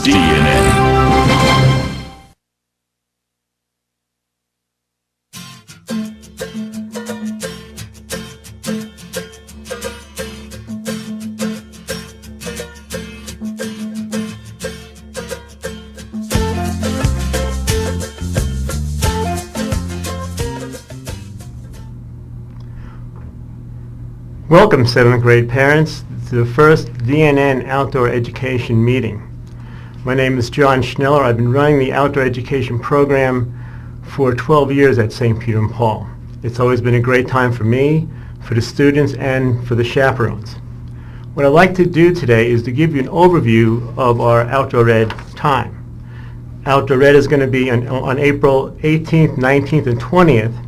DNN. Welcome, 7th grade parents, to the first DNN Outdoor Education meeting. My name is John Schneller. I've been running the outdoor education program for 12 years at St. Peter and Paul. It's always been a great time for me, for the students, and for the chaperones. What I'd like to do today is to give you an overview of our outdoor ed time. Outdoor ed is going to be on April 18th, 19th, and 20th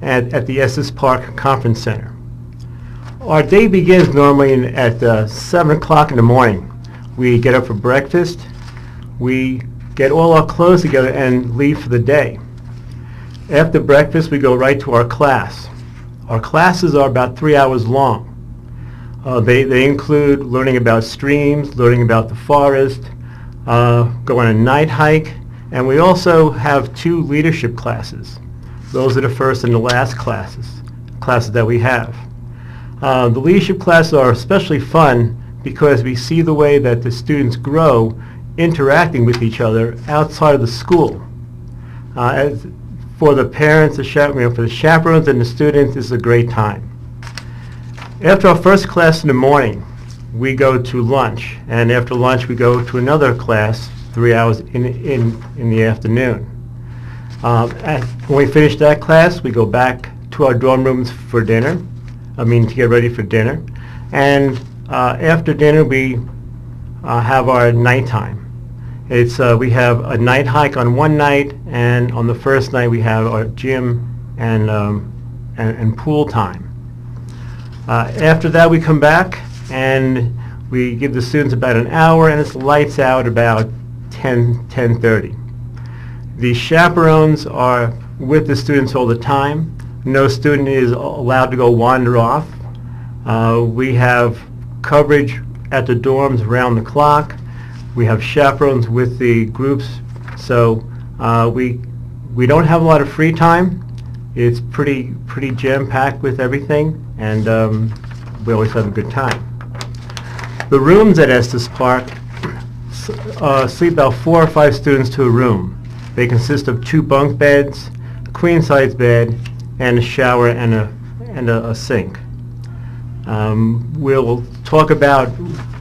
at the Estes Park Conference Center. Our day begins normally at 7 o'clock in the morning. We get up for breakfast, we get all our clothes together and leave for the day. After breakfast, we go right to our class. Our classes are about 3 hours long. They include learning about streams, learning about the forest, go on a night hike, and we also have 2 leadership classes. Those are the first and the last classes that we have. The leadership classes are especially fun because we see the way that the students grow interacting with each other outside of the school. For the parents, for the chaperones and the students, it's a great time. After our first class in the morning, we go to lunch, and after lunch we go to another class 3 hours in the afternoon. When we finish that class, we go back to our dorm rooms for dinner. To get ready for dinner. And after dinner, we have our nighttime. We have a night hike on one night, and on the first night we have our gym and pool time. After that, we come back and we give the students about an hour, and it's lights out about 10:30. The chaperones are with the students all the time. No student is allowed to go wander off. We have coverage at the dorms around the clock. We have chaperones with the groups, so we don't have a lot of free time. It's pretty jam-packed with everything, and we always have a good time. The rooms at Estes Park sleep about 4 or 5 students to a room. They consist of 2 bunk beds, a queen-size bed, and a shower and a sink. We'll talk about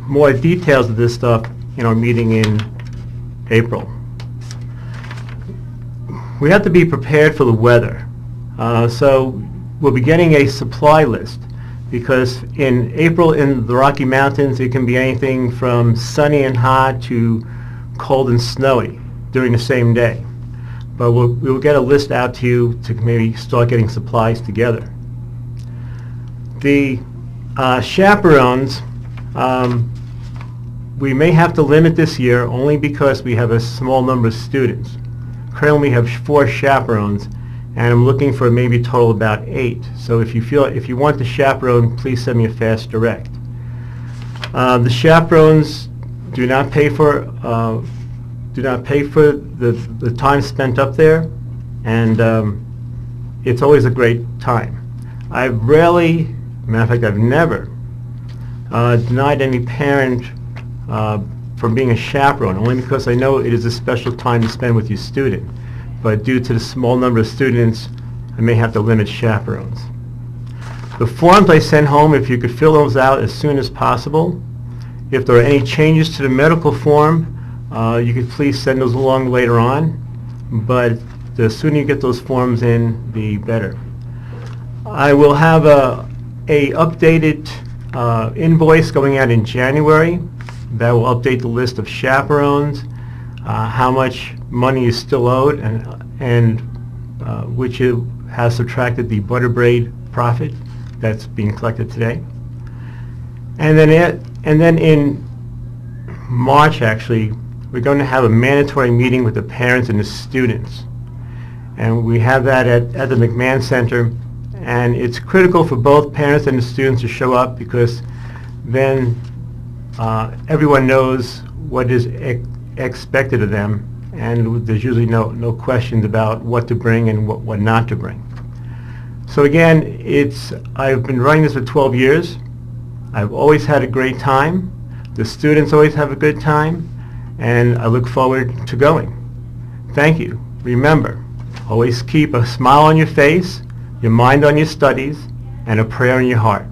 more details of this stuff in our meeting in April. We have to be prepared for the weather. So we'll be getting a supply list, because in April in the Rocky Mountains it can be anything from sunny and hot to cold and snowy during the same day. But we'll get a list out to you to maybe start getting supplies together. The chaperones, we may have to limit this year only because we have a small number of students. Currently we have 4 chaperones, and I'm looking for maybe a total about 8. So if you want the chaperone, please send me a fast direct. The chaperones do not pay for the time spent up there, and it's always a great time. I've rarely, matter of fact, I've never denied any parent from being a chaperone, only because I know it is a special time to spend with your student. But due to the small number of students, I may have to limit chaperones. The forms I sent home, if you could fill those out as soon as possible. If there are any changes to the medical form, you could please send those along later on, but the sooner you get those forms in, the better. I will have a updated invoice going out in January that will update the list of chaperones, how much money is still owed, and which has subtracted the butter braid profit that's being collected today. And then in March, actually, we're going to have a mandatory meeting with the parents and the students. And we have that at the McMahon Center. And it's critical for both parents and the students to show up, because then everyone knows what is expected of them, and there's usually no questions about what to bring and what not to bring. So again, I've been running this for 12 years. I've always had a great time. The students always have a good time, and I look forward to going. Thank you. Remember, always keep a smile on your face, your mind on your studies, and a prayer in your heart.